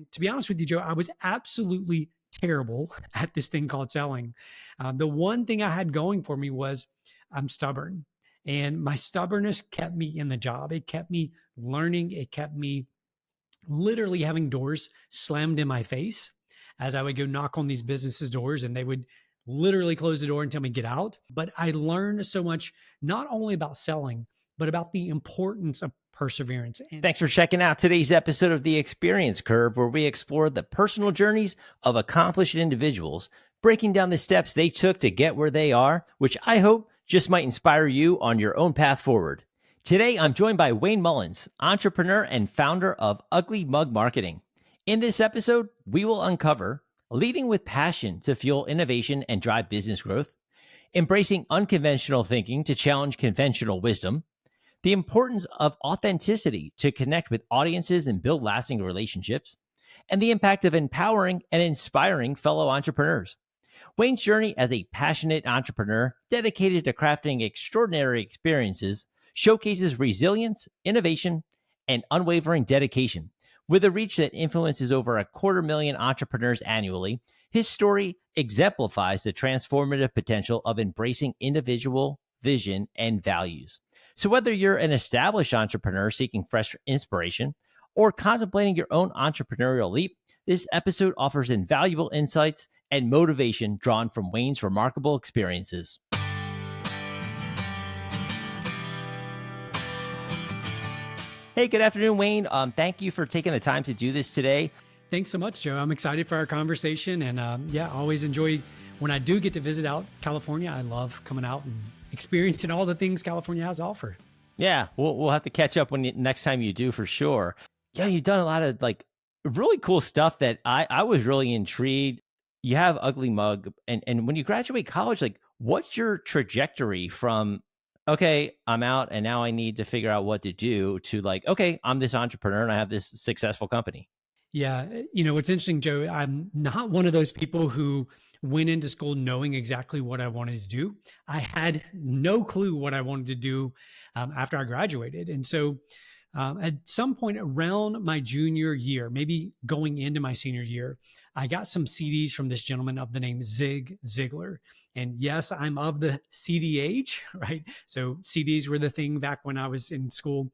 And to be honest with you, Joe, I was absolutely terrible at this thing called selling. The one thing I had going for me was I'm stubborn. And my stubbornness kept me in the job. It kept me learning. It kept me literally having doors slammed in my face as I would go knock on these businesses' doors and they would literally close the door and tell me get out. But I learned so much, not only about selling, but about the importance of perseverance. And thanks for checking out today's episode of The Experience Curve, where we explore the personal journeys of accomplished individuals, breaking down the steps they took to get where they are, which I hope just might inspire you on your own path forward. Today, I'm joined by Wayne Mullins, entrepreneur and founder of UglyMug Marketing. In this episode, we will uncover leading with passion to fuel innovation and drive business growth, embracing unconventional thinking to challenge conventional wisdom, the importance of authenticity to connect with audiences and build lasting relationships, and the impact of empowering and inspiring fellow entrepreneurs. Wayne's journey as a passionate entrepreneur dedicated to crafting extraordinary experiences showcases resilience, innovation, and unwavering dedication. With a reach that influences over 250,000 entrepreneurs annually, his story exemplifies the transformative potential of embracing individual vision and values. So whether you're an established entrepreneur seeking fresh inspiration or contemplating your own entrepreneurial leap, this episode offers invaluable insights and motivation drawn from Wayne's remarkable experiences. Hey, good afternoon, Wayne. Thank you for taking the time to do this today. thanks so much, Joe. I'm excited for our conversation. And I always enjoy when I do get to visit out California. I love coming out and experiencing all the things California has to offer. Yeah, we'll have to catch up next time you do for sure. Yeah, you've done a lot of really cool stuff that I was really intrigued. You have UglyMug, and when you graduate college, what's your trajectory from, okay, I'm out and now I need to figure out what to do, to okay, I'm this entrepreneur and I have this successful company? Yeah. What's interesting, Joe, I'm not one of those people who went into school knowing exactly what I wanted to do. I had no clue what I wanted to do after I graduated. And so at some point around my junior year, maybe going into my senior year, I got some CDs from this gentleman of the name Zig Ziglar. And yes, I'm of the CD age, right? So CDs were the thing back when I was in school.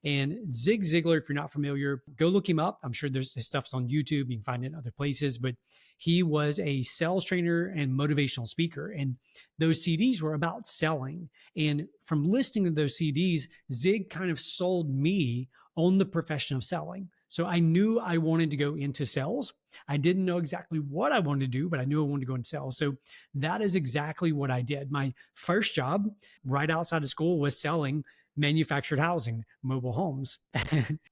And Zig Ziglar, if you're not familiar, go look him up. I'm sure his stuff's on YouTube. You can find it in other places, but he was a sales trainer and motivational speaker. And those CDs were about selling. And from listening to those CDs, Zig kind of sold me on the profession of selling. So I knew I wanted to go into sales. I didn't know exactly what I wanted to do, but I knew I wanted to go into sales. So that is exactly what I did. My first job right outside of school was selling manufactured housing, mobile homes.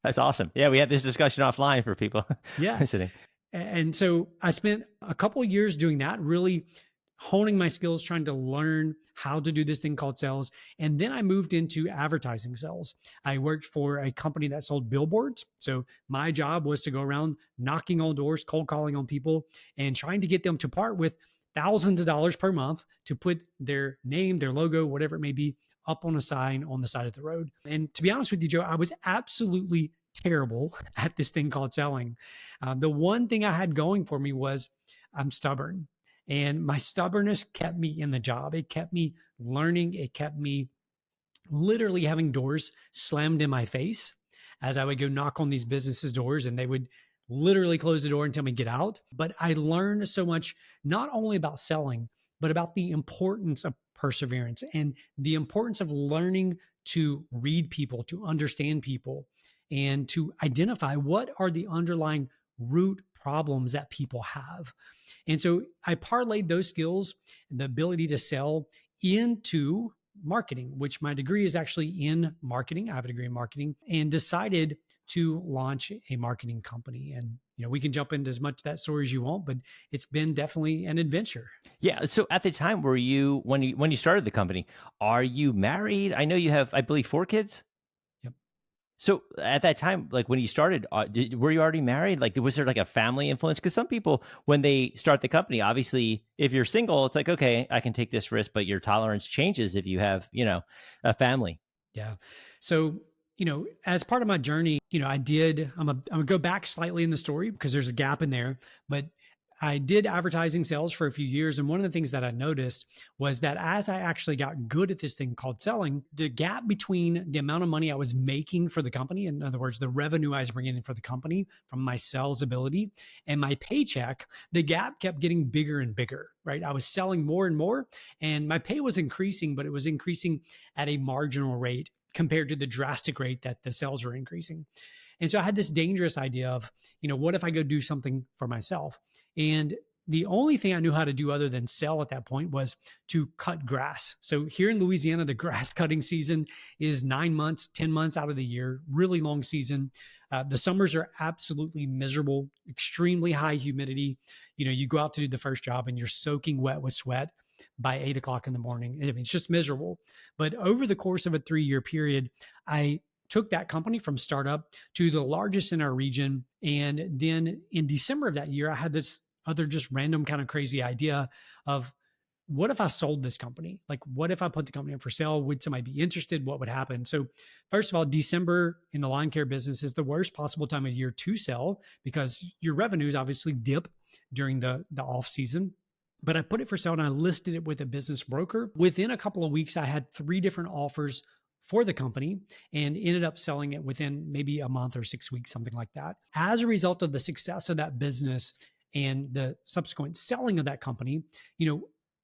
That's awesome. Yeah, we had this discussion offline for people listening. And so I spent a couple of years doing that, really honing my skills, trying to learn how to do this thing called sales. And then I moved into advertising sales. I worked for a company that sold billboards. So my job was to go around knocking on doors, cold calling on people, and trying to get them to part with thousands of dollars per month to put their name, their logo, whatever it may be, up on a sign on the side of the road. And to be honest with you, Joe, I was absolutely terrible at this thing called selling. The one thing I had going for me was I'm stubborn. And my stubbornness kept me in the job. It kept me learning. It kept me literally having doors slammed in my face as I would go knock on these businesses' doors and they would literally close the door and tell me get out. But I learned so much, not only about selling, but about the importance of perseverance and the importance of learning to read people, to understand people, and to identify what are the underlying root problems that people have. And so I parlayed those skills and the ability to sell into marketing, which my degree is actually in marketing. I have a degree in marketing, and decided to launch a marketing company. And we can jump into as much of that story as you want, but it's been definitely an adventure. Yeah. So at the time, were you, when you started the company, are you married? I know you have, I believe, 4 kids. Yep. So at that time, when you started, were you already married? Was there a family influence? Because some people, when they start the company, obviously, if you're single, it's okay, I can take this risk, but your tolerance changes if you have, a family. Yeah. So as part of my journey, I'm gonna go back slightly in the story because there's a gap in there, but I did advertising sales for a few years. And one of the things that I noticed was that as I actually got good at this thing called selling, the gap between the amount of money I was making for the company, in other words, the revenue I was bringing in for the company from my sales ability and my paycheck, the gap kept getting bigger and bigger, right? I was selling more and more and my pay was increasing, but it was increasing at a marginal rate compared to the drastic rate that the sales were increasing. And so I had this dangerous idea of, what if I go do something for myself? And the only thing I knew how to do other than sell at that point was to cut grass. So here in Louisiana, the grass cutting season is 9 months, 10 months out of the year, really long season. The summers are absolutely miserable, extremely high humidity. You go out to do the first job and you're soaking wet with sweat by 8 o'clock in the morning. I mean, it's just miserable. But over the course of a 3-year period, I took that company from startup to the largest in our region. And then in December of that year, I had this other just random kind of crazy idea of what if I sold this company? Like, what if I put the company up for sale? Would somebody be interested? What would happen? So first of all, December in the lawn care business is the worst possible time of year to sell because your revenues obviously dip during the off season. But I put it for sale and I listed it with a business broker. Within a couple of weeks, I had 3 different offers for the company and ended up selling it within maybe a month or 6 weeks, something like that. As a result of the success of that business and the subsequent selling of that company,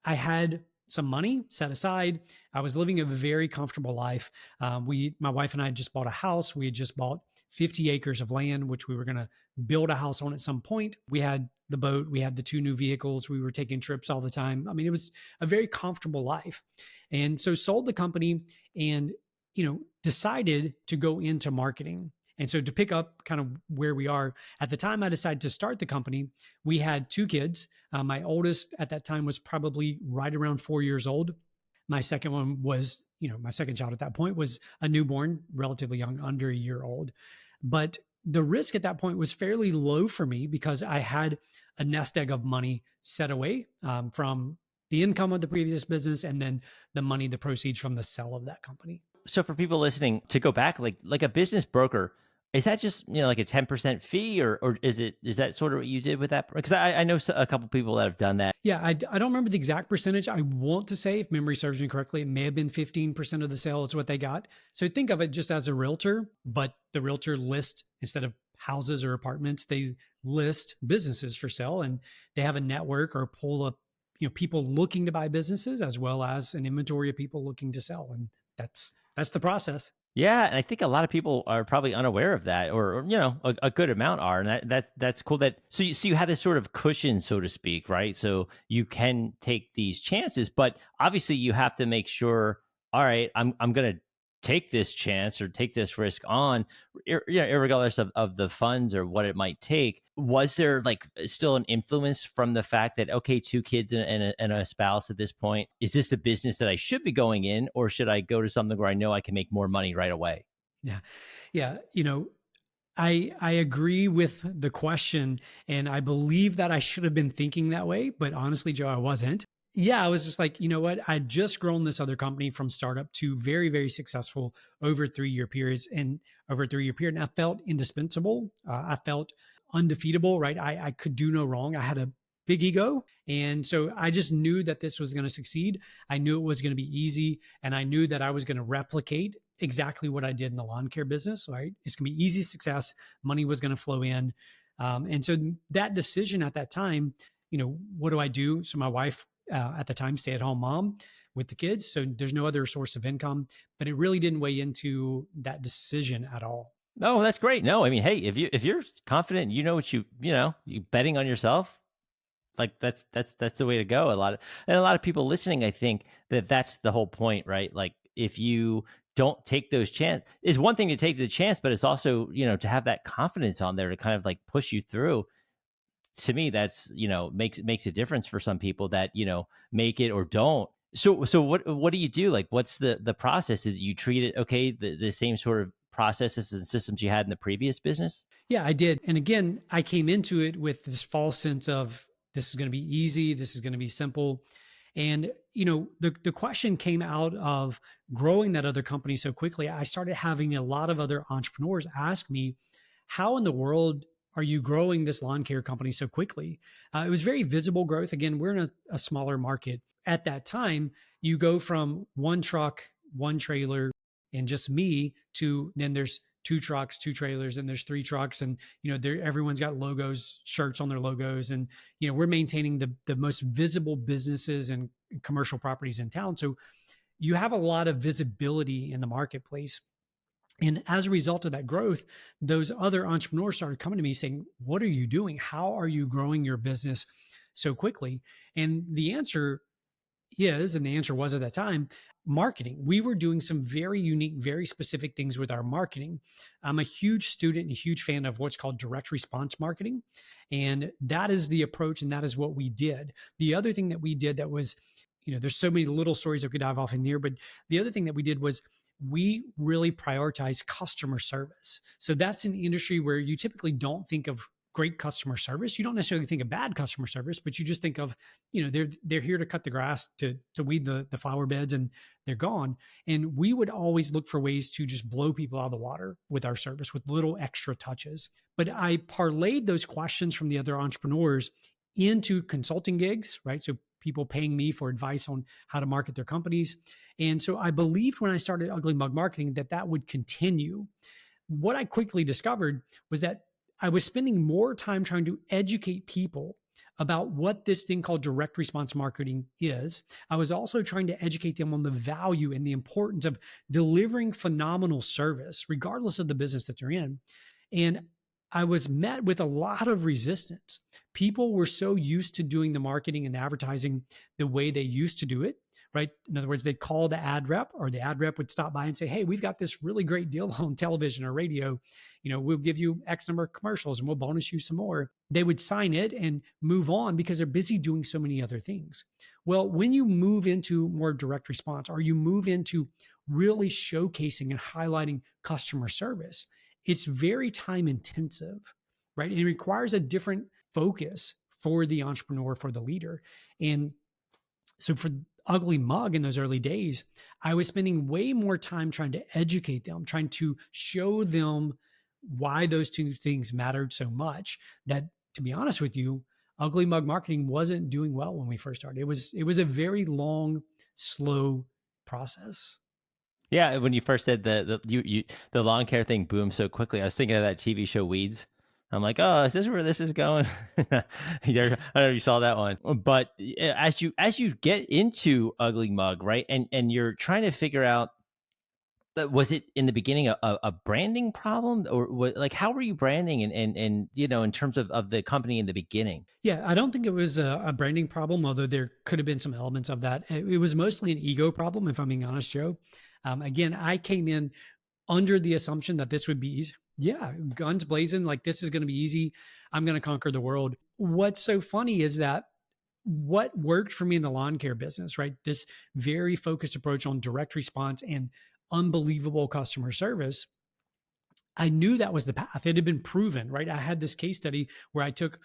I had some money set aside. I was living a very comfortable life. My wife and I had just bought a house. We had just bought 50 acres of land, which we were going to build a house on at some point. We had the boat. We had the 2 new vehicles. We were taking trips all the time. I mean, it was a very comfortable life. And so sold the company and decided to go into marketing. And so to pick up kind of where we are at the time, I decided to start the company. We had 2 kids. My oldest at that time was probably right around 4 years old. My second one was, my second child at that point was a newborn, relatively young, under a year old. But the risk at that point was fairly low for me because I had a nest egg of money set away from the income of the previous business and then the proceeds from the sale of that company. So for people listening, to go back, like a business broker, is that just like a 10% fee, or is that sort of what you did with that? Because I know a couple people that have done that. Yeah, I don't remember the exact percentage. I want to say, if memory serves me correctly, it may have been 15% of the sale is what they got. So think of it just as a realtor, but the realtor lists, instead of houses or apartments, they list businesses for sale, and they have a network or a pool of people looking to buy businesses as well as an inventory of people looking to sell, and that's the process. Yeah, and I think a lot of people are probably unaware of that, or a good amount are, and that's cool. So you have this sort of cushion, so to speak, right? So you can take these chances, but obviously you have to make sure. All right, I'm going to take this chance or take this risk on, regardless of the funds or what it might take. Was there still an influence from the fact that, okay, 2 kids and a spouse at this point, is this a business that I should be going in, or should I go to something where I know I can make more money right away? Yeah. Yeah. I agree with the question, and I believe that I should have been thinking that way, but honestly, Joe, I wasn't. Yeah, I was just like, you know what? I'd just grown this other company from startup to very, very successful over 3-year periods and over a 3-year period. And I felt indispensable. I felt undefeatable, right? I could do no wrong. I had a big ego. And so I just knew that this was going to succeed. I knew it was going to be easy. And I knew that I was going to replicate exactly what I did in the lawn care business, right? It's going to be easy success. Money was going to flow in. And so that decision at that time, what do I do? So my wife, at the time, stay-at-home mom with the kids. So there's no other source of income, but it really didn't weigh into that decision at all. No, that's great. No, I mean, hey, if you're confident, you betting on yourself, that's the way to go. A lot of people listening, I think that's the whole point, right? Like, if you don't take those chances, it's one thing to take the chance, but it's also, to have that confidence on there to kind of push you through. To me, that's, makes a difference for some people that, make it or don't. So what do you do? What's the process? Did you treat it, okay, the same sort of processes and systems you had in the previous business? Yeah, I did. And again, I came into it with this false sense of this is going to be easy. This is going to be simple. And, the question came out of growing that other company so quickly. I started having a lot of other entrepreneurs ask me, how in the world are you growing this lawn care company so quickly? It was very visible growth. Again, we're in a smaller market. At that time, you go from one truck, one trailer, and just me to then there's two trucks, two trailers, and there's three trucks. And, everyone's got logos, shirts on their logos. And, we're maintaining the most visible businesses and commercial properties in town. So you have a lot of visibility in the marketplace. And as a result of that growth, those other entrepreneurs started coming to me saying, what are you doing? How are you growing your business so quickly? And the answer is, and the answer was at that time, marketing. We were doing some very unique, very specific things with our marketing. I'm a huge student and a huge fan of what's called direct response marketing. And that is the approach, and that is what we did. The other thing that we did that was, there's so many little stories that we could dive off in here, but the other thing that we did was we really prioritize customer service. So that's an industry where you typically don't think of great customer service. You don't necessarily think of bad customer service, but you just think of, they're here to cut the grass, to weed the flower beds, and they're gone. And we would always look for ways to just blow people out of the water with our service with little extra touches. But I parlayed those questions from the other entrepreneurs into consulting gigs, right? So people paying me for advice on how to market their companies. And so I believed when I started UglyMug Marketing that would continue. What I quickly discovered was that I was spending more time trying to educate people about what this thing called direct response marketing is. I was also trying to educate them on the value and the importance of delivering phenomenal service, regardless of the business that they're in. And I was met with a lot of resistance. People were so used to doing the marketing and the advertising the way they used to do it, right? In other words, they'd call the ad rep, or the ad rep would stop by and say, hey, we've got this really great deal on television or radio. We'll give you X number of commercials and we'll bonus you some more. They would sign it and move on because they're busy doing so many other things. Well, when you move into more direct response, or you move into really showcasing and highlighting customer service, it's very time intensive, right? And it requires a different focus for the entrepreneur, for the leader. And so for UglyMug in those early days, I was spending way more time trying to educate them, trying to show them why those two things mattered so much, that, to be honest with you, UglyMug Marketing wasn't doing well when we first started. It was a very long, slow process. Yeah, when you first said the lawn care thing boomed so quickly, I was thinking of that TV show Weeds. I'm like, oh, is this where this is going? I don't know if you saw that one. But as you get into UglyMug, right, and you're trying to figure out, was it in the beginning a branding problem, or like how were you branding and in terms of the company in the beginning? Yeah, I don't think it was a branding problem, although there could have been some elements of that. It was mostly an ego problem, if I'm being honest, Joe. Again, I came in under the assumption that this would be easy. Yeah, guns blazing, like this is going to be easy. I'm going to conquer the world. What's so funny is that what worked for me in the lawn care business, right? This very focused approach on direct response and unbelievable customer service. I knew that was the path. It had been proven, right? I had this case study where I took,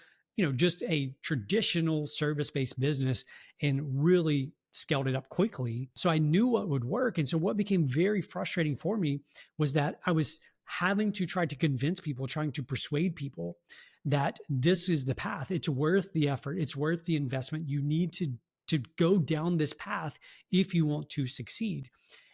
just a traditional service-based business and really scaled it up quickly. So I knew what would work. And so what became very frustrating for me was that I was having to try to convince people, trying to persuade people that this is the path. It's worth the effort. It's worth the investment. You need to go down this path if you want to succeed.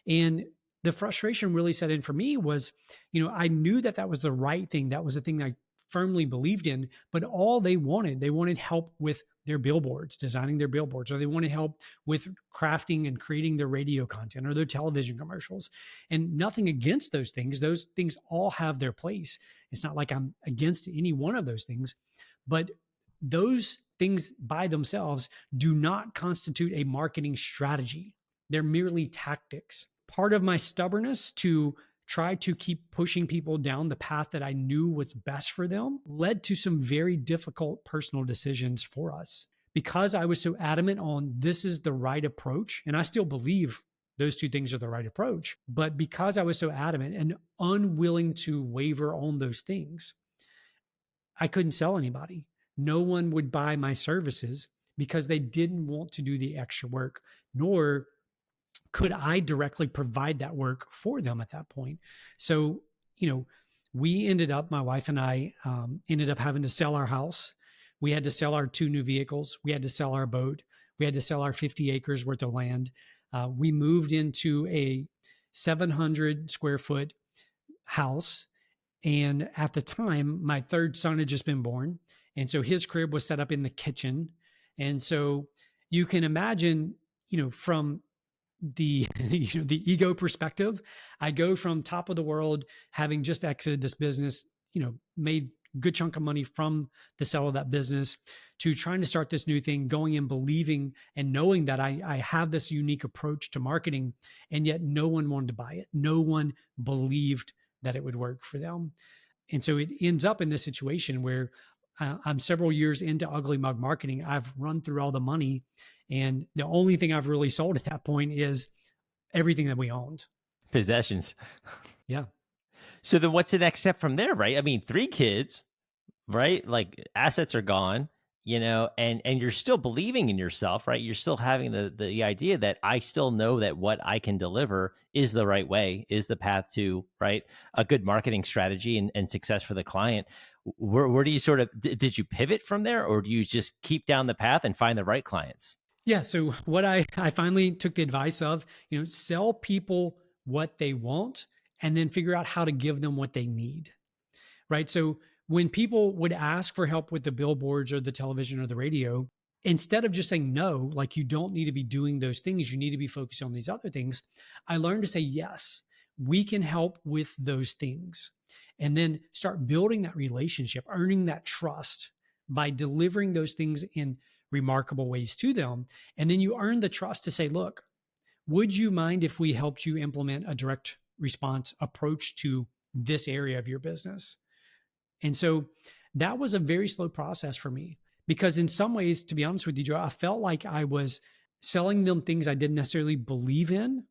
And the frustration really set in for me was, I knew that was the right thing. That was the thing I firmly believed in, but all they wanted help with their billboards, designing their billboards, or they wanted help with crafting and creating their radio content or their television commercials. And nothing against those things. Those things all have their place. It's not like I'm against any one of those things, but those things by themselves do not constitute a marketing strategy. They're merely tactics. Part of my stubbornness to try to keep pushing people down the path that I knew was best for them led to some very difficult personal decisions for us. Because I was so adamant on this is the right approach, and I still believe those two things are the right approach, but because I was so adamant and unwilling to waver on those things, I couldn't sell anybody. No one would buy my services because they didn't want to do the extra work, nor could I directly provide that work for them at that point. So, we ended up, my wife and I ended up having to sell our house. We had to sell our 2 new vehicles. We had to sell our boat. We had to sell our 50 acres worth of land. We moved into a 700 square foot house. And at the time, my 3rd son had just been born. And so his crib was set up in the kitchen. And so you can imagine, from the the ego perspective, I go from top of the world, having just exited this business, made good chunk of money from the sale of that business, to trying to start this new thing, going and believing and knowing that I have this unique approach to marketing, and yet no one wanted to buy it. No one believed that it would work for them. And so it ends up in this situation where I'm several years into UglyMug marketing. I've run through all the money, and the only thing I've really sold at that point is everything that we owned. Possessions. Yeah. So then what's the next step from there, right? I mean, 3 kids, right? Like assets are gone, and you're still believing in yourself, right? You're still having the idea that I still know that what I can deliver is the right way, is the path to, right, a good marketing strategy and success for the client. Where do you sort of, did you pivot from there, or do you just keep down the path and find the right clients? Yeah. So what I finally took the advice of, sell people what they want and then figure out how to give them what they need. Right. So when people would ask for help with the billboards or the television or the radio, instead of just saying no, like you don't need to be doing those things, you need to be focused on these other things, I learned to say, yes, we can help with those things. And then start building that relationship, earning that trust by delivering those things in remarkable ways to them. And then you earn the trust to say, look, would you mind if we helped you implement a direct response approach to this area of your business? And so that was a very slow process for me, because in some ways, to be honest with you, Joe, I felt like I was selling them things I didn't necessarily believe in.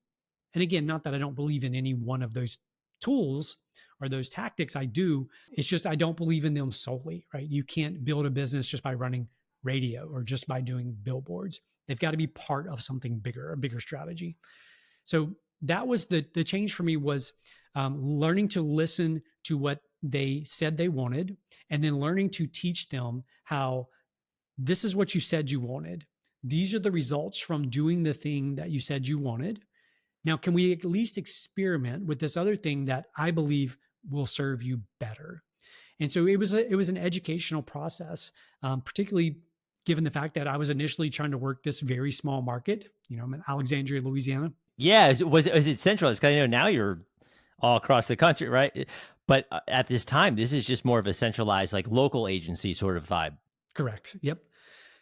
And again, not that I don't believe in any one of those tools or those tactics, I do. It's just I don't believe in them solely, right? You can't build a business just by running radio or just by doing billboards. They've got to be part of something bigger, a bigger strategy. So that was the change for me, was learning to listen to what they said they wanted, and then learning to teach them how this is what you said you wanted. These are the results from doing the thing that you said you wanted. Now, can we at least experiment with this other thing that I believe will serve you better? And so it was an educational process, particularly given the fact that I was initially trying to work this very small market. I'm in Alexandria, Louisiana. Yeah. Was it centralized? Because I know now you're all across the country, right? But at this time, this is just more of a centralized, like local agency sort of vibe. Correct. Yep.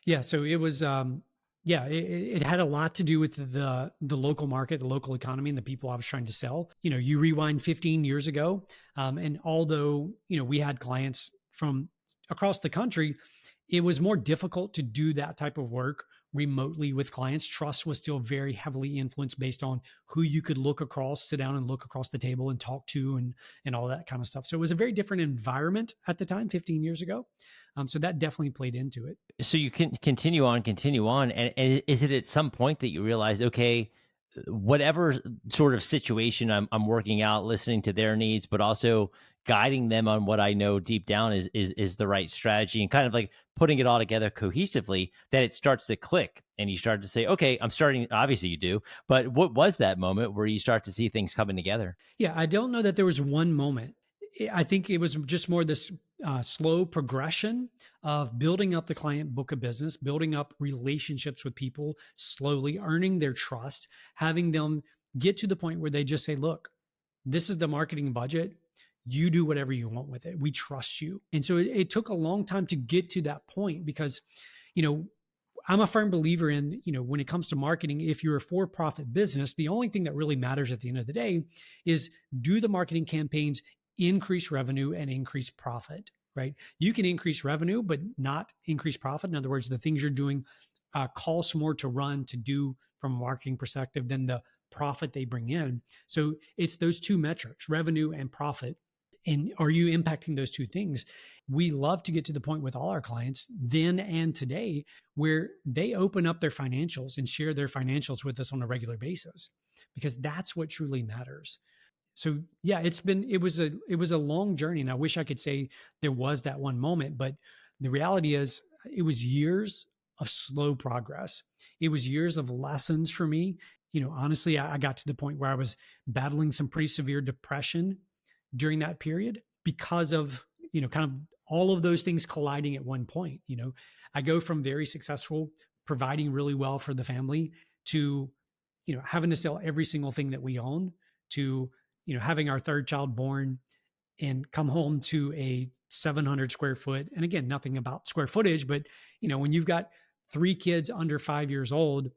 Yeah. So it was, it had a lot to do with the local market, the local economy, and the people I was trying to sell. You rewind 15 years ago, and although we had clients from across the country, it was more difficult to do that type of work remotely with clients. Trust was still very heavily influenced based on who you could sit down and look across the table and talk to, and all that kind of stuff. So it was a very different environment at the time, 15 years ago. So that definitely played into it. So you can continue on. And is it at some point that you realize, okay, whatever sort of situation I'm working out, listening to their needs, but also guiding them on what I know deep down is the right strategy, and kind of like putting it all together cohesively, that it starts to click and you start to say, okay, I'm starting, obviously you do, but what was that moment where you start to see things coming together? Yeah, I don't know that there was one moment. I think it was just more this slow progression of building up the client book of business, building up relationships with people, slowly earning their trust, having them get to the point where they just say, look, this is the marketing budget. You do whatever you want with it. We trust you. And so it took a long time to get to that point, because, I'm a firm believer in, when it comes to marketing, if you're a for-profit business, the only thing that really matters at the end of the day is, do the marketing campaigns increase revenue and increase profit, right? You can increase revenue, but not increase profit. In other words, the things you're doing cost more to run, to do from a marketing perspective, than the profit they bring in. So it's those two metrics, revenue and profit. And are you impacting those two things? We love to get to the point with all our clients then and today where they open up their financials and share their financials with us on a regular basis, because that's what truly matters. So yeah, it was a long journey, and I wish I could say there was that one moment, but the reality is it was years of slow progress. It was years of lessons for me. Honestly, I got to the point where I was battling some pretty severe depression during that period because of, kind of all of those things colliding at one point. I go from very successful, providing really well for the family, to, having to sell every single thing that we own, to, having our third child born and come home to a 700 square foot. And again, nothing about square footage, but when you've got three kids under 5 years old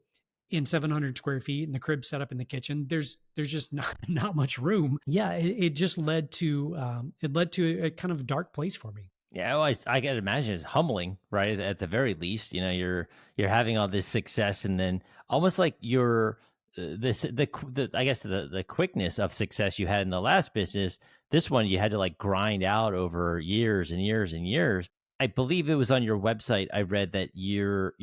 in 700 square feet and the crib set up in the kitchen, there's just not much room. Yeah, it just led to a kind of dark place for me. Yeah, well, I can imagine it's humbling, right? At the very least, you're having all this success, and then almost like you're the I guess the quickness of success you had in the last business. This one you had to like grind out over years and years and years. I believe it was on your website. I read that your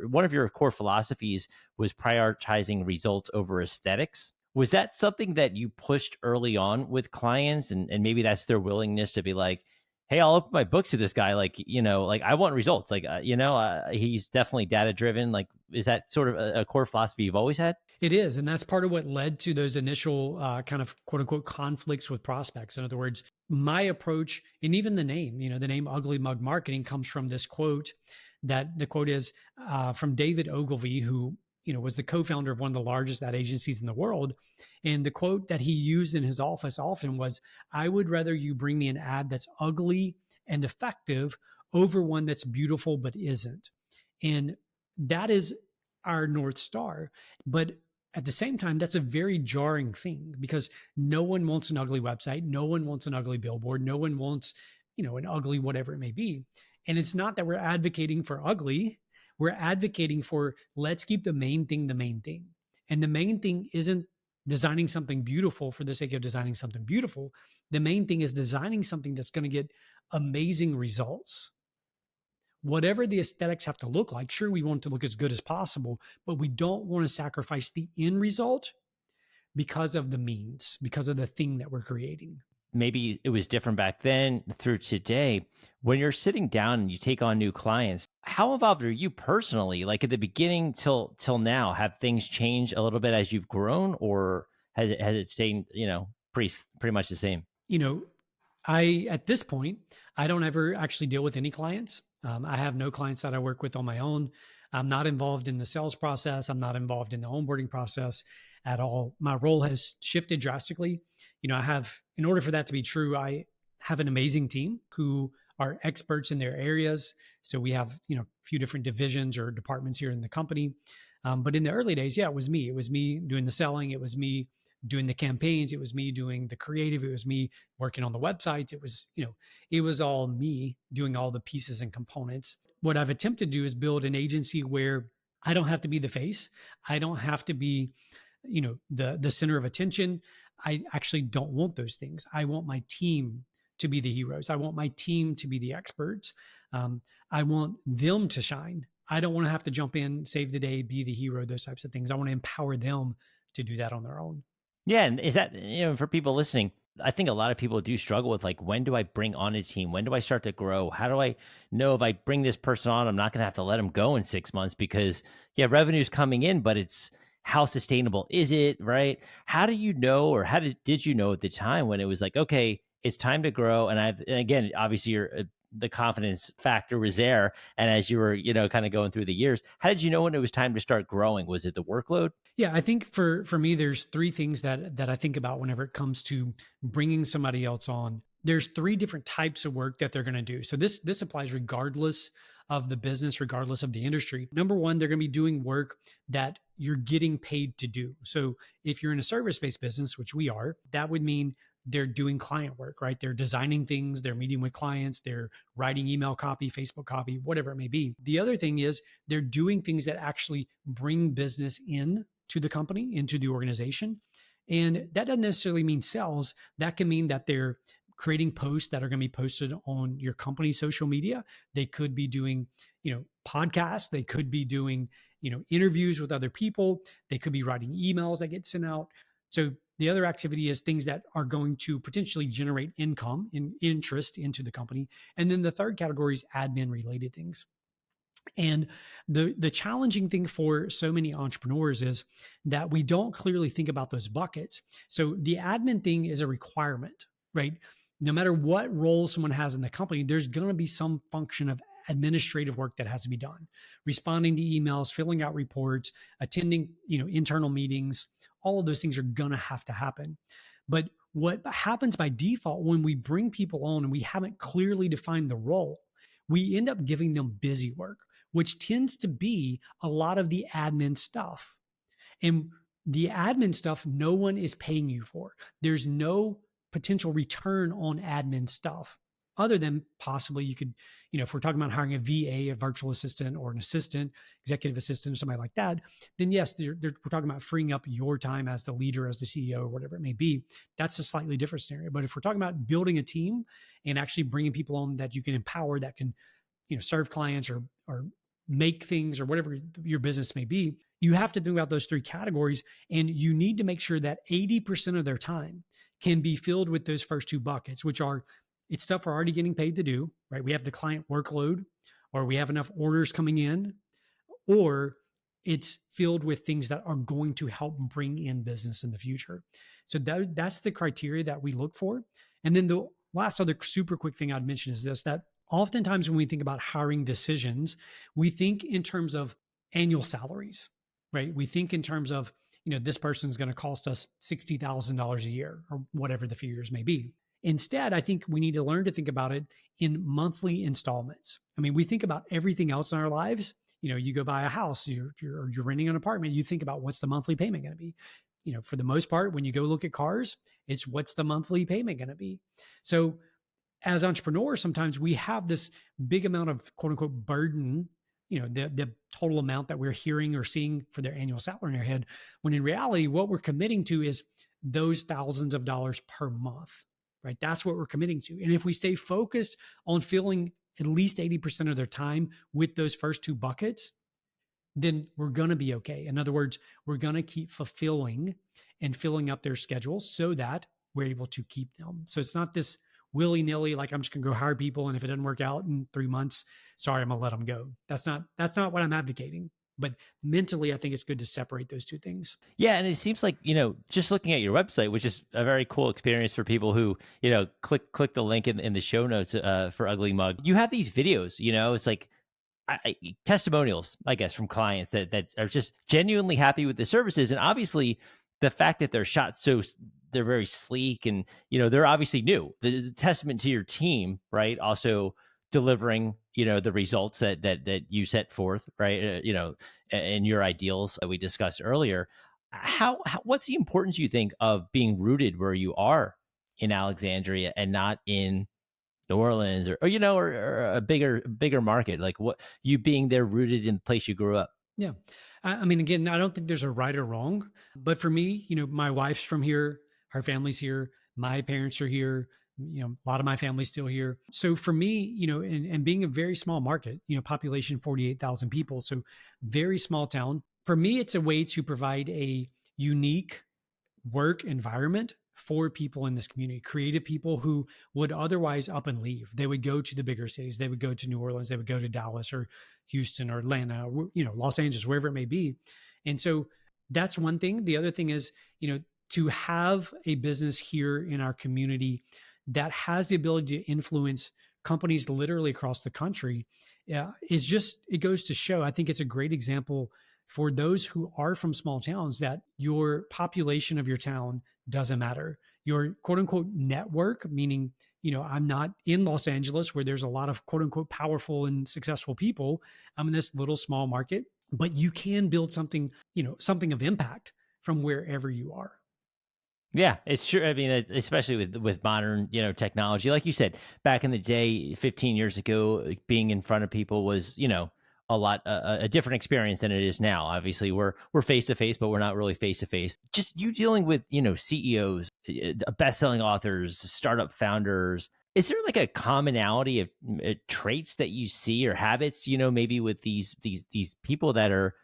one of your core philosophies was prioritizing results over aesthetics. Was that something that you pushed early on with clients, and maybe that's their willingness to be like, hey, I'll open my books to this guy. Like, like I want results. Like, he's definitely data driven. Like, is that sort of a core philosophy you've always had? It is. And that's part of what led to those initial kind of quote unquote conflicts with prospects. In other words, my approach, and even the name, the name UglyMug Marketing comes from this quote. That the quote is from David Ogilvy, who was the co-founder of one of the largest ad agencies in the world. And the quote that he used in his office often was, "I would rather you bring me an ad that's ugly and effective over one that's beautiful but isn't." And that is our North Star. But at the same time, that's a very jarring thing, because no one wants an ugly website. No one wants an ugly billboard. No one wants, an ugly whatever it may be. And it's not that we're advocating for ugly. We're advocating for, let's keep the main thing the main thing. And the main thing isn't designing something beautiful for the sake of designing something beautiful. The main thing is designing something that's going to get amazing results. Whatever the aesthetics have to look like, sure, we want it to look as good as possible, but we don't want to sacrifice the end result because of the means, because of the thing that we're creating. Maybe it was different back then through today. When you're sitting down and you take on new clients, how involved are you personally? Like at the beginning till now, have things changed a little bit as you've grown, or has it stayed, pretty much the same? At this point, I don't ever actually deal with any clients. I have no clients that I work with on my own. I'm not involved in the sales process. I'm not involved in the onboarding process at all. My role has shifted drastically. In order for that to be true, I have an amazing team who are experts in their areas. So we have, a few different divisions or departments here in the company. But in the early days, yeah, it was me. It was me doing the selling. It was me doing the campaigns. It was me doing the creative. It was me working on the websites. It was all me doing all the pieces and components. What I've attempted to do is build an agency where I don't have to be the face. I don't have to be, the center of attention. I actually don't want those things. I want my team to be the heroes. I want my team to be the experts. I want them to shine. I don't want to have to jump in, save the day, be the hero, those types of things. I want to empower them to do that on their own. Yeah, and is that, for people listening, I think a lot of people do struggle with like, when do I bring on a team? When do I start to grow? How do I know if I bring this person on, I'm not going to have to let them go in 6 months because revenue's coming in, but it's how sustainable is it, right? How do you know, or did you know at the time when it was like, okay, it's time to grow? And again, obviously the confidence factor was there. And as you were, kind of going through the years, how did you know when it was time to start growing? Was it the workload? Yeah, I think for me, there's three things that I think about whenever it comes to bringing somebody else on. There's three different types of work that they're going to do. So this applies regardless of the business, regardless of the industry. Number one, they're going to be doing work that you're getting paid to do. So if you're in a service-based business, which we are, that would mean they're doing client work, right? They're designing things, they're meeting with clients, they're writing email copy, Facebook copy, whatever it may be. The other thing is they're doing things that actually bring business in to the company, into the organization. And that doesn't necessarily mean sales. That can mean that they're creating posts that are going to be posted on your company's social media. They could be doing, podcasts. They could be doing, interviews with other people. They could be writing emails that get sent out. So the other activity is things that are going to potentially generate income and interest into the company. And then the third category is admin related things. And the challenging thing for so many entrepreneurs is that we don't clearly think about those buckets. So the admin thing is a requirement, right? No matter what role someone has in the company, there's going to be some function of administrative work that has to be done. Responding to emails, filling out reports, attending, internal meetings, all of those things are going to have to happen. But what happens by default when we bring people on and we haven't clearly defined the role, we end up giving them busy work, which tends to be a lot of the admin stuff. And the admin stuff, no one is paying you for. There's no potential return on admin stuff other than possibly you could, if we're talking about hiring a VA, a virtual assistant or an assistant, executive assistant or somebody like that, then yes, we're talking about freeing up your time as the leader, as the CEO or whatever it may be. That's a slightly different scenario. But if we're talking about building a team and actually bringing people on that you can empower, that can, serve clients or make things or whatever your business may be, you have to think about those three categories. And you need to make sure that 80% of their time can be filled with those first two buckets, which are it's stuff we're already getting paid to do, right? We have the client workload, or we have enough orders coming in, or it's filled with things that are going to help bring in business in the future. So that's the criteria that we look for. And then the last other super quick thing I'd mention is this, that oftentimes when we think about hiring decisions, we think in terms of annual salaries, right? We think in terms of, this person's going to cost us $60,000 a year or whatever the figures may be. Instead, I think we need to learn to think about it in monthly installments. I mean, we think about everything else in our lives. You go buy a house, you're renting an apartment, you think about what's the monthly payment going to be. For the most part, when you go look at cars, it's what's the monthly payment going to be. So as entrepreneurs, sometimes we have this big amount of quote unquote burden, the total amount that we're hearing or seeing for their annual salary in our head, when in reality, what we're committing to is those thousands of dollars per month, right? That's what we're committing to. And if we stay focused on filling at least 80% of their time with those first two buckets, then we're going to be okay. In other words, we're going to keep fulfilling and filling up their schedules so that we're able to keep them. So it's not this willy-nilly, like I'm just gonna go hire people, and if it doesn't work out in 3 months, sorry, I'm gonna let them go. That's not what I'm advocating. But mentally, I think it's good to separate those two things. Yeah, and it seems like, just looking at your website, which is a very cool experience for people who, click the link in the show notes for UglyMug. You have these videos, it's like testimonials, I guess, from clients that are just genuinely happy with the services. And obviously the fact that they're shot they're very sleek and, they're obviously new. The testament to your team, right? Also delivering, the results that you set forth, right? And your ideals that we discussed earlier. What's the importance, you think, of being rooted where you are in Alexandria and not in New Orleans or a bigger market? Like what you being there rooted in the place you grew up? Yeah. I mean, again, I don't think there's a right or wrong, but for me, my wife's from here, her family's here, my parents are here, a lot of my family's still here. So for me, and being a very small market, population 48,000 people, so very small town. For me, it's a way to provide a unique work environment for people in this community, creative people who would otherwise up and leave. They would go to the bigger cities. They would go to New Orleans. They would go to Dallas or Houston or Atlanta, Los Angeles, wherever it may be. And so that's one thing. The other thing is, to have a business here in our community that has the ability to influence companies literally across the country is just, it goes to show, I think it's a great example for those who are from small towns that your population of your town doesn't matter. Your quote unquote network, meaning, I'm not in Los Angeles where there's a lot of quote unquote powerful and successful people. I'm in this little small market, but you can build something, something of impact from wherever you are. Yeah, it's true. I mean, especially with modern, technology, like you said, back in the day, 15 years ago, being in front of people was, a different experience than it is now. Obviously, we're face to face, but we're not really face to face. Just you dealing with CEOs, best-selling authors, startup founders. Is there like a commonality of traits that you see or habits, maybe with these people that are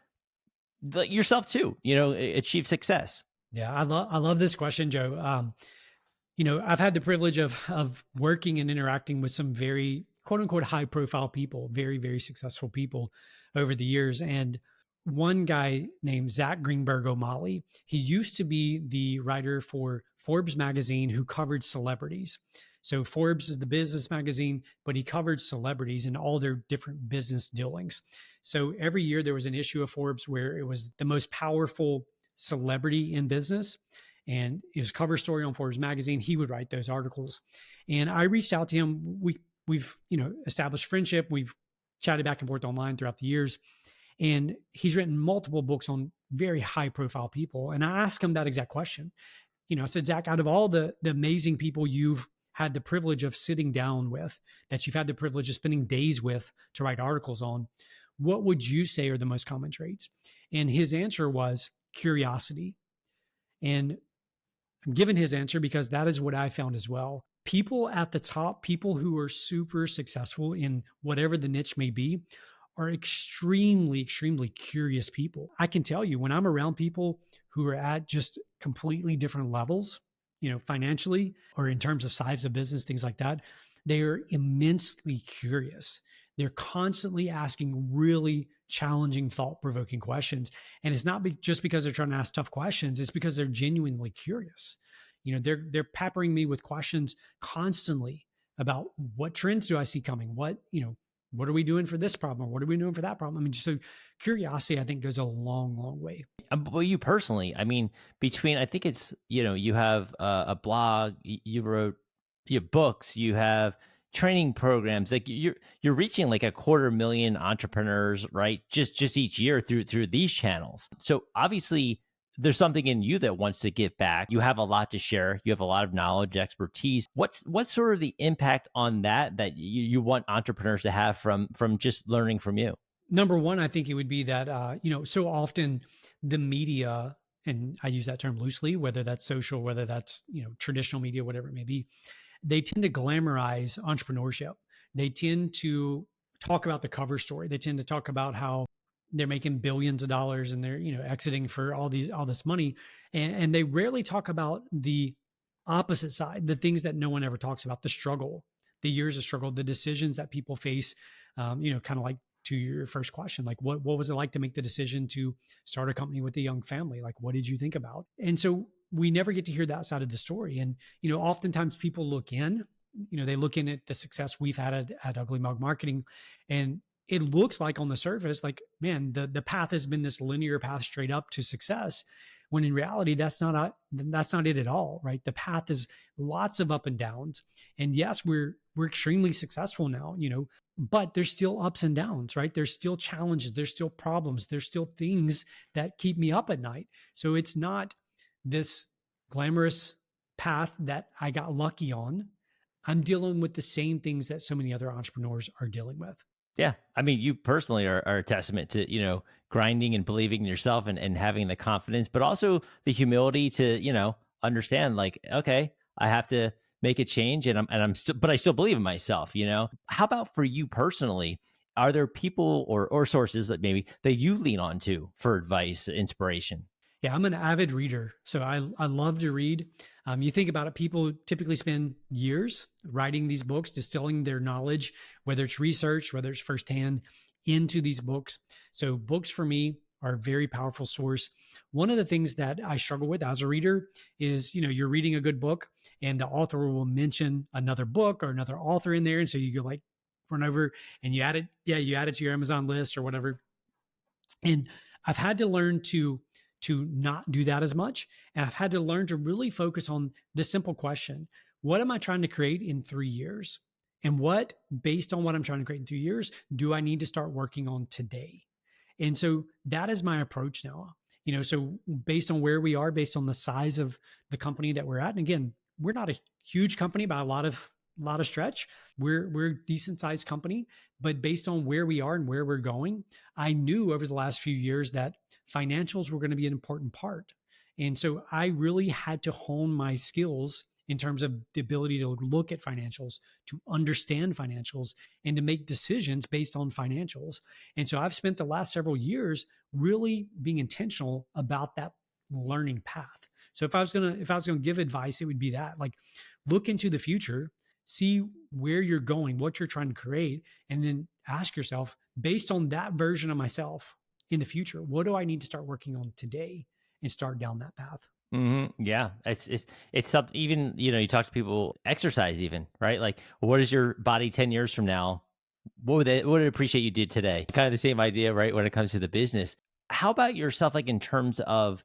like yourself too, achieve success? Yeah, I love this question, Joe. I've had the privilege of working and interacting with some very quote unquote high profile people, very, very successful people over the years. And one guy named Zach Greenberg O'Malley, he used to be the writer for Forbes magazine who covered celebrities. So Forbes is the business magazine, but he covered celebrities and all their different business dealings. So every year there was an issue of Forbes where it was the most powerful celebrity in business, and his cover story on Forbes magazine, he would write those articles. And I reached out to him. We've established friendship. We've chatted back and forth online throughout the years, and he's written multiple books on very high profile people. And I asked him that exact question. I said, Zach, out of all the amazing people you've had the privilege of sitting down with, that you've had the privilege of spending days with to write articles on, what would you say are the most common traits? And his answer was curiosity. And I'm giving his answer because that is what I found as well. People at the top, people who are super successful in whatever the niche may be, are extremely, extremely curious people. I can tell you when I'm around people who are at just completely different levels, financially or in terms of size of business, things like that, they are immensely curious. They're constantly asking really challenging, thought-provoking questions. And it's not just because they're trying to ask tough questions, it's because they're genuinely curious. They're peppering me with questions constantly about what trends do I see coming? What are we doing for this problem? Or what are we doing for that problem? I mean, so curiosity, I think, goes a long, long way. Well, you personally, I mean, between, I think it's, you have a blog, you wrote, you have books, you have training programs, like you're reaching like 250,000 entrepreneurs, right? Just each year through these channels. So obviously there's something in you that wants to give back. You have a lot to share. You have a lot of knowledge, expertise. What's sort of the impact on that you want entrepreneurs to have from just learning from you? Number one, I think it would be that, so often the media, and I use that term loosely, whether that's social, whether that's, traditional media, whatever it may be, they tend to glamorize entrepreneurship. They tend to talk about the cover story. They tend to talk about how they're making billions of dollars and they're, exiting for all this money. And they rarely talk about the opposite side, the things that no one ever talks about, the struggle, the years of struggle, the decisions that people face, kind of like to your first question, like what was it like to make the decision to start a company with a young family? Like, what did you think about? And so we never get to hear that side of the story. And, oftentimes people look in, they look in at the success we've had at UglyMug Marketing, and it looks like on the surface, like, man, the path has been this linear path straight up to success. When in reality, that's not it at all, right? The path is lots of up and downs. And yes, we're extremely successful now, but there's still ups and downs, right? There's still challenges, there's still problems, there's still things that keep me up at night. So it's not this glamorous path that I got lucky on. I'm dealing with the same things that so many other entrepreneurs are dealing with. Yeah. I mean, you personally are a testament to, grinding and believing in yourself and having the confidence, but also the humility to, understand like, okay, I have to make a change I'm still, but I still believe in myself, How about for you personally? Are there people or sources that maybe that you lean on to for advice, inspiration? Yeah, I'm an avid reader. So I love to read. You think about it, people typically spend years writing these books, distilling their knowledge, whether it's research, whether it's firsthand, into these books. So books for me are a very powerful source. One of the things that I struggle with as a reader is, you're reading a good book and the author will mention another book or another author in there. And so you go like run over and you add it. Yeah, you add it to your Amazon list or whatever. And I've had to learn to not do that as much. And I've had to learn to really focus on the simple question: what am I trying to create in 3 years? And what, based on what I'm trying to create in 3 years, do I need to start working on today? And so that is my approach now. So based on where we are, based on the size of the company that we're at, and again, we're not a huge company by a lot of lot of stretch. We're a decent sized company, but based on where we are and where we're going, I knew over the last few years that financials were going to be an important part. And so I really had to hone my skills in terms of the ability to look at financials, to understand financials, and to make decisions based on financials. And so I've spent the last several years really being intentional about that learning path. So if I was gonna give advice, it would be that, like, look into the future, see where you're going, what you're trying to create, and then ask yourself, based on that version of myself in the future, what do I need to start working on today and start down that path? Yeah, it's something. Even you talk to people, exercise, even right. Like, what is your body 10 years from now? What would it appreciate you did today? Kind of the same idea, right? When it comes to the business, how about yourself? Like in terms of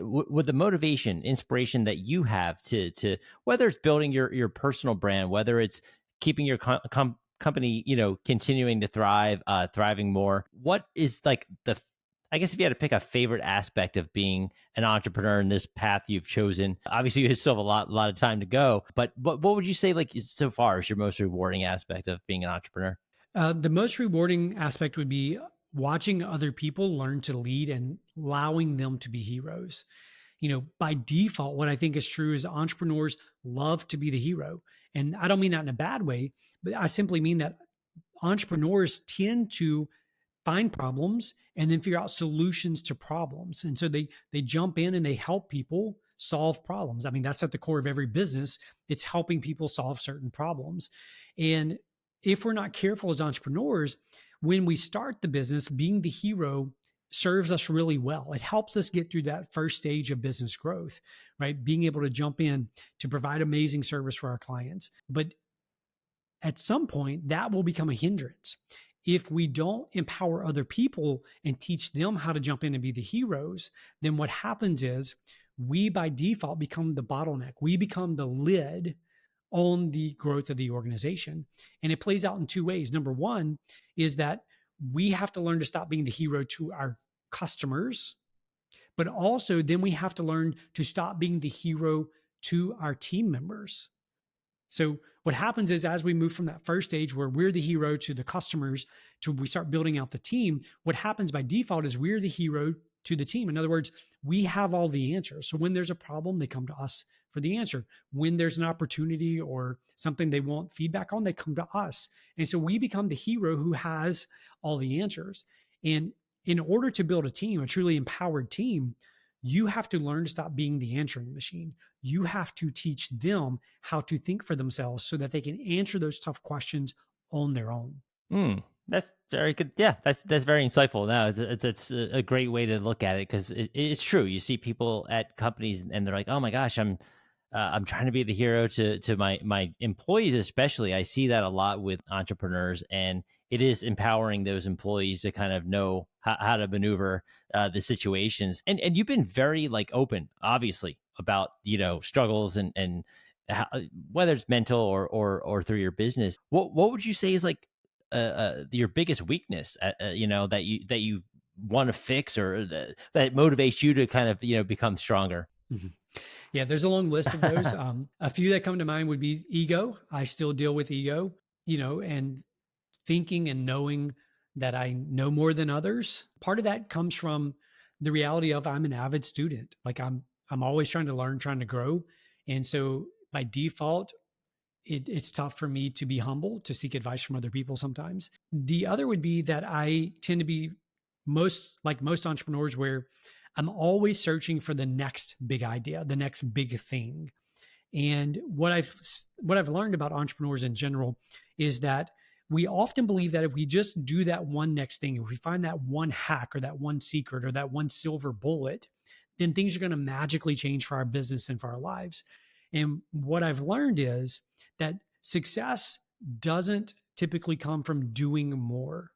with the motivation, inspiration that you have to whether it's building your personal brand, whether it's keeping your company, continuing to thrive, thriving more. What is like the I guess if you had to pick a favorite aspect of being an entrepreneur in this path you've chosen, obviously you still have a lot of time to go. But what would you say like so far is your most rewarding aspect of being an entrepreneur? The most rewarding aspect would be watching other people learn to lead and allowing them to be heroes. By default, what I think is true is entrepreneurs love to be the hero. And I don't mean that in a bad way, but I simply mean that entrepreneurs tend to find problems and then figure out solutions to problems. And so they jump in and they help people solve problems. I mean, that's at the core of every business. It's helping people solve certain problems. And if we're not careful as entrepreneurs, when we start the business, being the hero serves us really well. It helps us get through that first stage of business growth, right? Being able to jump in to provide amazing service for our clients. But at some point, that will become a hindrance. If we don't empower other people and teach them how to jump in and be the heroes, then what happens is we by default become the bottleneck. We become the lid on the growth of the organization. And it plays out in two ways. Number one is that we have to learn to stop being the hero to our customers, but also then we have to learn to stop being the hero to our team members. So what happens is as we move from that first stage where we're the hero to the customers to we start building out the team, what happens by default is we're the hero to the team. In other words, we have all the answers. So when there's a problem, they come to us for the answer. When there's an opportunity or something they want feedback on, they come to us. And so we become the hero who has all the answers. And in order to build a team, a truly empowered team, you have to learn to stop being the answering machine. You have to teach them how to think for themselves so that they can answer those tough questions on their own. That's very good. Yeah, that's very insightful. Now it's a great way to look at it because it's true. You see people at companies and they're like, "Oh my gosh, I'm trying to be the hero to my employees, especially." I see that a lot with entrepreneurs, and it is empowering those employees to kind of know how to maneuver the situations. And you've been very like open, obviously, about struggles and how, whether it's mental or through your business. What would you say is like your biggest weakness? That you want to fix or that motivates you to kind of become stronger. Mhm. Yeah, there's a long list of those. A few that come to mind would be ego. I still deal with ego, and thinking and knowing that I know more than others. Part of that comes from the reality of I'm an avid student. Like I'm always trying to learn, trying to grow. And so by default, it's tough for me to be humble, to seek advice from other people sometimes. The other would be that I tend to be most entrepreneurs where I'm always searching for the next big idea, the next big thing. And what I've learned about entrepreneurs in general is that we often believe that if we just do that one next thing, if we find that one hack or that one secret or that one silver bullet, then things are going to magically change for our business and for our lives. And what I've learned is that success doesn't typically come from doing more.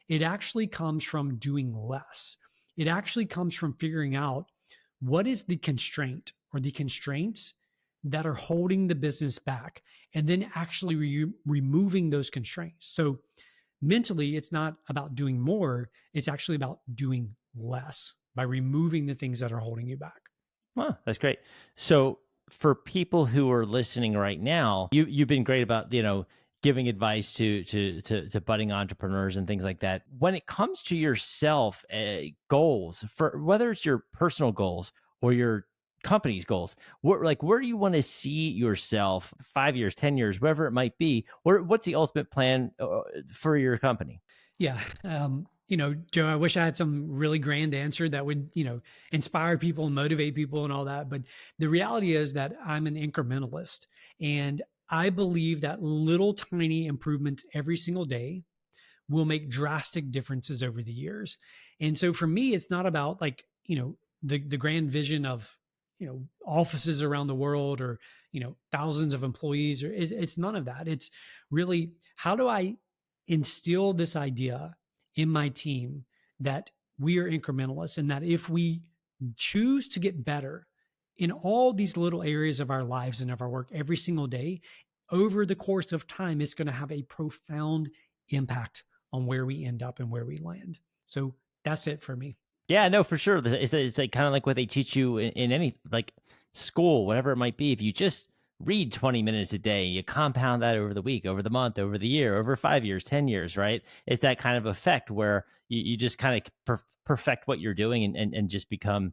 It actually comes from doing less. It actually comes from figuring out what is the constraint or the constraints that are holding the business back and then actually removing those constraints. So mentally, it's not about doing more, it's actually about doing less by removing the things that are holding you back. Wow, that's great. So for people who are listening right now, you've been great about, giving advice to budding entrepreneurs and things like that. When it comes to yourself, goals, for whether it's your personal goals or your company's goals, where do you want to see yourself 5 years, 10 years, whatever it might be, or what's the ultimate plan for your company? Yeah. Joe, I wish I had some really grand answer that would, inspire people and motivate people and all that. But the reality is that I'm an incrementalist, and I believe that little tiny improvements every single day will make drastic differences over the years. And so for me, it's not about like, the grand vision of, offices around the world, or, thousands of employees, or it's none of that. It's really, how do I instill this idea in my team that we are incrementalists, and that if we choose to get better in all these little areas of our lives and of our work every single day, over the course of time, it's going to have a profound impact on where we end up and where we land. So that's it for me. Yeah, no, for sure. It's like kind of like what they teach you in any like school, whatever it might be. If you just read 20 minutes a day, you compound that over the week, over the month, over the year, over 5 years, 10 years, right? It's that kind of effect where you just kind of perfect what you're doing and just become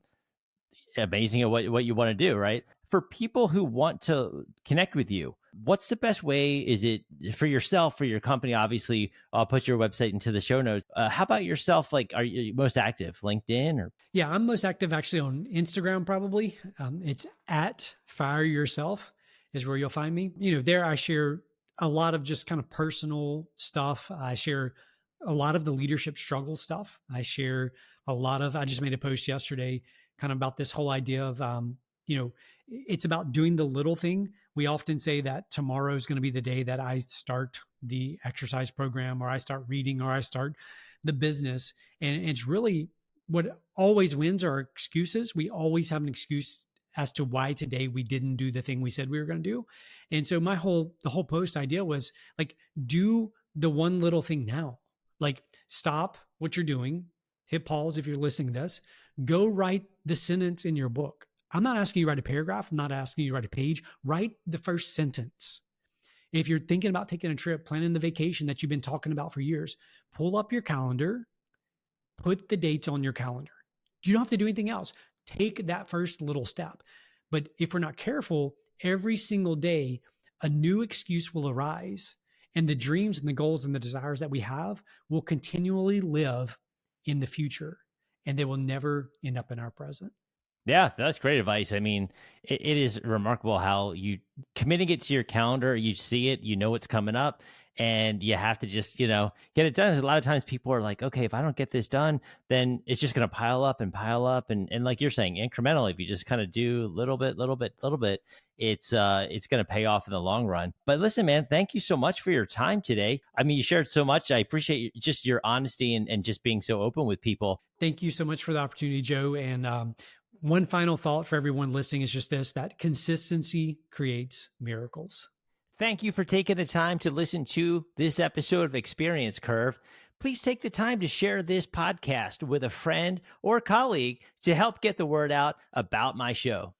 amazing at what you want to do, right? For people who want to connect with you, what's the best way? Is it for yourself, for your company? Obviously, I'll put your website into the show notes. How about yourself? Like, are you most active? LinkedIn or? Yeah, I'm most active actually on Instagram, probably. It's at Fire Yourself is where you'll find me. There I share a lot of just kind of personal stuff. I share a lot of the leadership struggle stuff. I just made a post yesterday kind of about this whole idea of, it's about doing the little thing. We often say that tomorrow is going to be the day that I start the exercise program, or I start reading, or I start the business. And it's really, what always wins are excuses. We always have an excuse as to why today we didn't do the thing we said we were going to do. And so the whole post idea was like, do the one little thing now. Like, stop what you're doing, hit pause if you're listening to this, go write the sentence in your book. I'm not asking you to write a paragraph. I'm not asking you to write a page. Write the first sentence. If you're thinking about taking a trip, planning the vacation that you've been talking about for years, pull up your calendar, put the dates on your calendar. You don't have to do anything else. Take that first little step. But if we're not careful, every single day, a new excuse will arise, and the dreams and the goals and the desires that we have will continually live in the future, and they will never end up in our present. Yeah, that's great advice. I mean, it is remarkable how you committing it to your calendar, you see it, you know what's coming up, and you have to just, get it done. A lot of times people are like, okay, if I don't get this done, then it's just going to pile up and pile up. And like you're saying, incrementally, if you just kind of do little bit, little bit, it's going to pay off in the long run. But listen, man, thank you so much for your time today. I mean, you shared so much. I appreciate just your honesty and just being so open with people. Thank you so much for the opportunity, Joe. And one final thought for everyone listening is just this, that consistency creates miracles. Thank you for taking the time to listen to this episode of Experience Curve. Please take the time to share this podcast with a friend or colleague to help get the word out about my show.